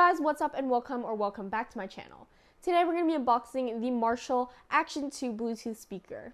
guys, what's up and welcome back to my channel. Today we're going to be unboxing the Marshall Acton 2 Bluetooth speaker.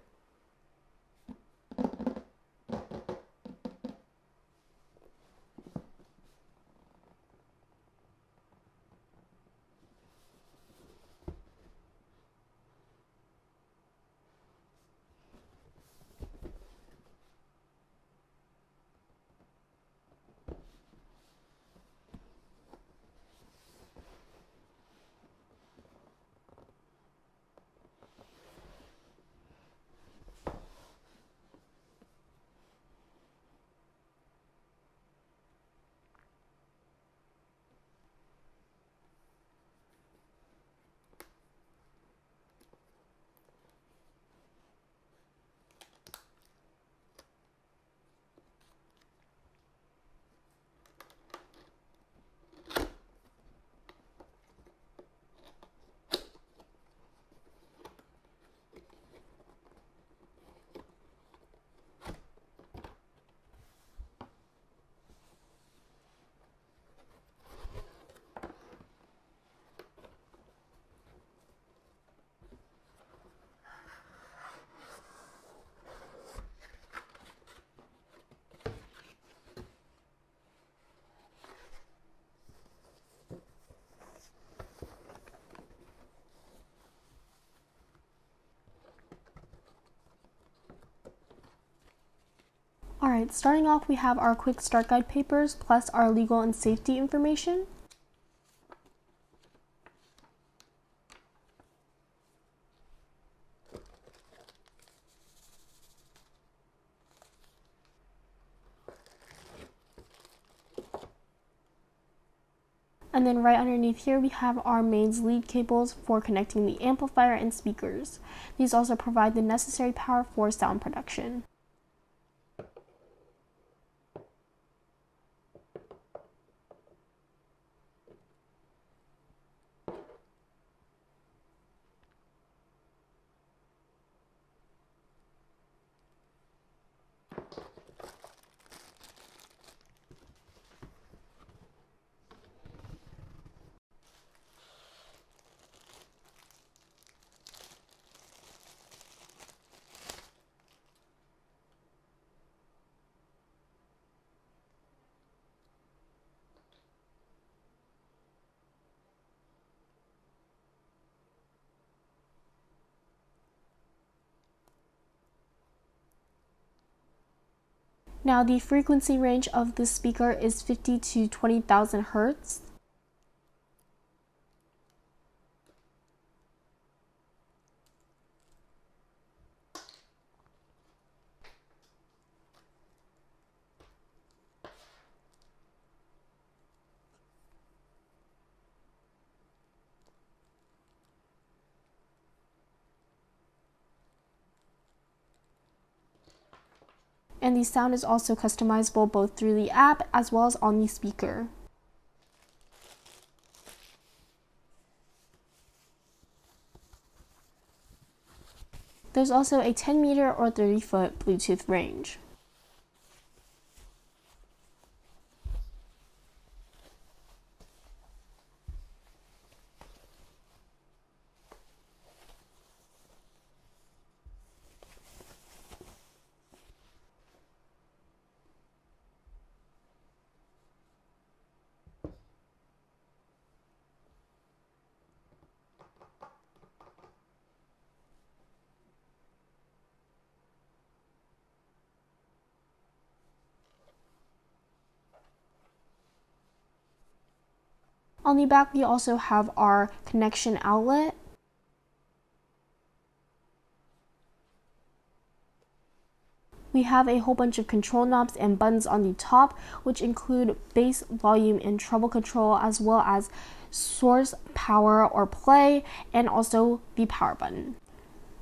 Alright, starting off we have our quick start guide papers plus our legal and safety information. And then right underneath here we have our mains lead cables for connecting the amplifier and speakers. These also provide the necessary power for sound production. Now the frequency range of this speaker is 50 to 20,000 hertz. And the sound is also customizable both through the app as well as on the speaker. There's also a 10 meter or 30-foot Bluetooth range. On the back, we also have our connection outlet. We have a whole bunch of control knobs and buttons on the top, which include bass, volume, and treble control, as well as source, power, or play, and also the power button,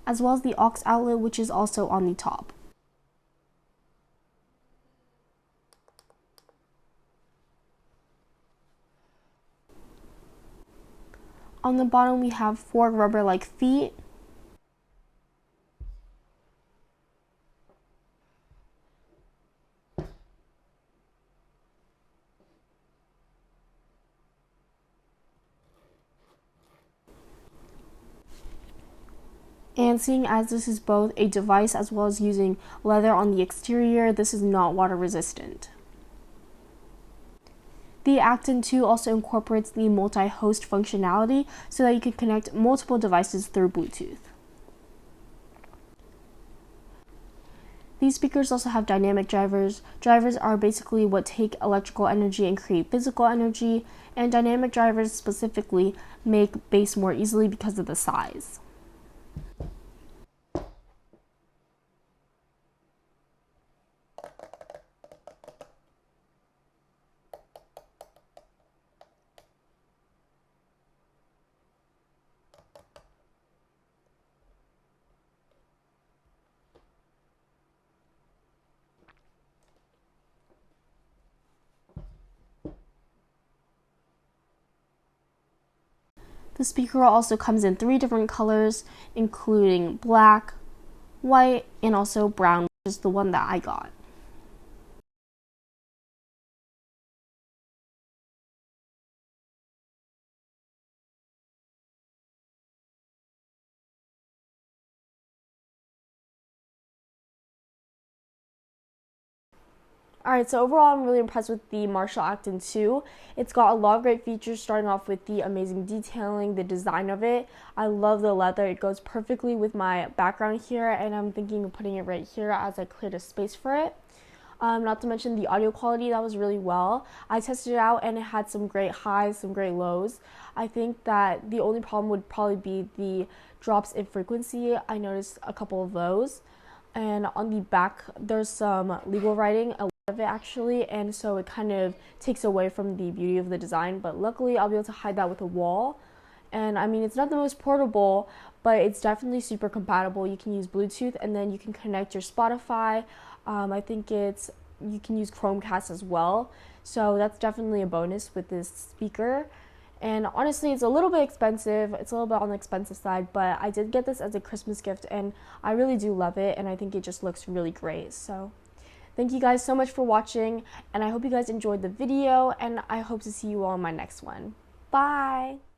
as well as the aux outlet, which is also on the top. On the bottom, we have 4 rubber-like feet. And seeing as this is both a device as well as using leather on the exterior, this is not water resistant. The Acton 2 also incorporates the multi-host functionality so that you can connect multiple devices through Bluetooth. These speakers also have dynamic drivers. Drivers are basically what take electrical energy and create physical energy, and dynamic drivers specifically make bass more easily because of the size. The speaker also comes in 3 different colors, including black, white, and also brown, which is the one that I got. Alright, so overall I'm really impressed with the Marshall Acton 2. It's got a lot of great features, starting off with the amazing detailing, the design of it. I love the leather. It goes perfectly with my background here, and I'm thinking of putting it right here as I cleared a space for it. Not to mention the audio quality, that was really well. I tested it out and it had some great highs, some great lows. I think that the only problem would probably be the drops in frequency. I noticed a couple of those. And on the back, there's some legal writing, a lot of it actually, and so it kind of takes away from the beauty of the design, but luckily I'll be able to hide that with a wall. And I mean, it's not the most portable, but it's definitely super compatible. You can use Bluetooth, and then you can connect your Spotify. I think you can use Chromecast as well, so that's definitely a bonus with this speaker. And honestly, it's a little bit expensive. It's a little bit on the expensive side, but I did get this as a Christmas gift, and I really do love it, and I think it just looks really great. So thank you guys so much for watching, and I hope you guys enjoyed the video, and I hope to see you all in my next one. Bye!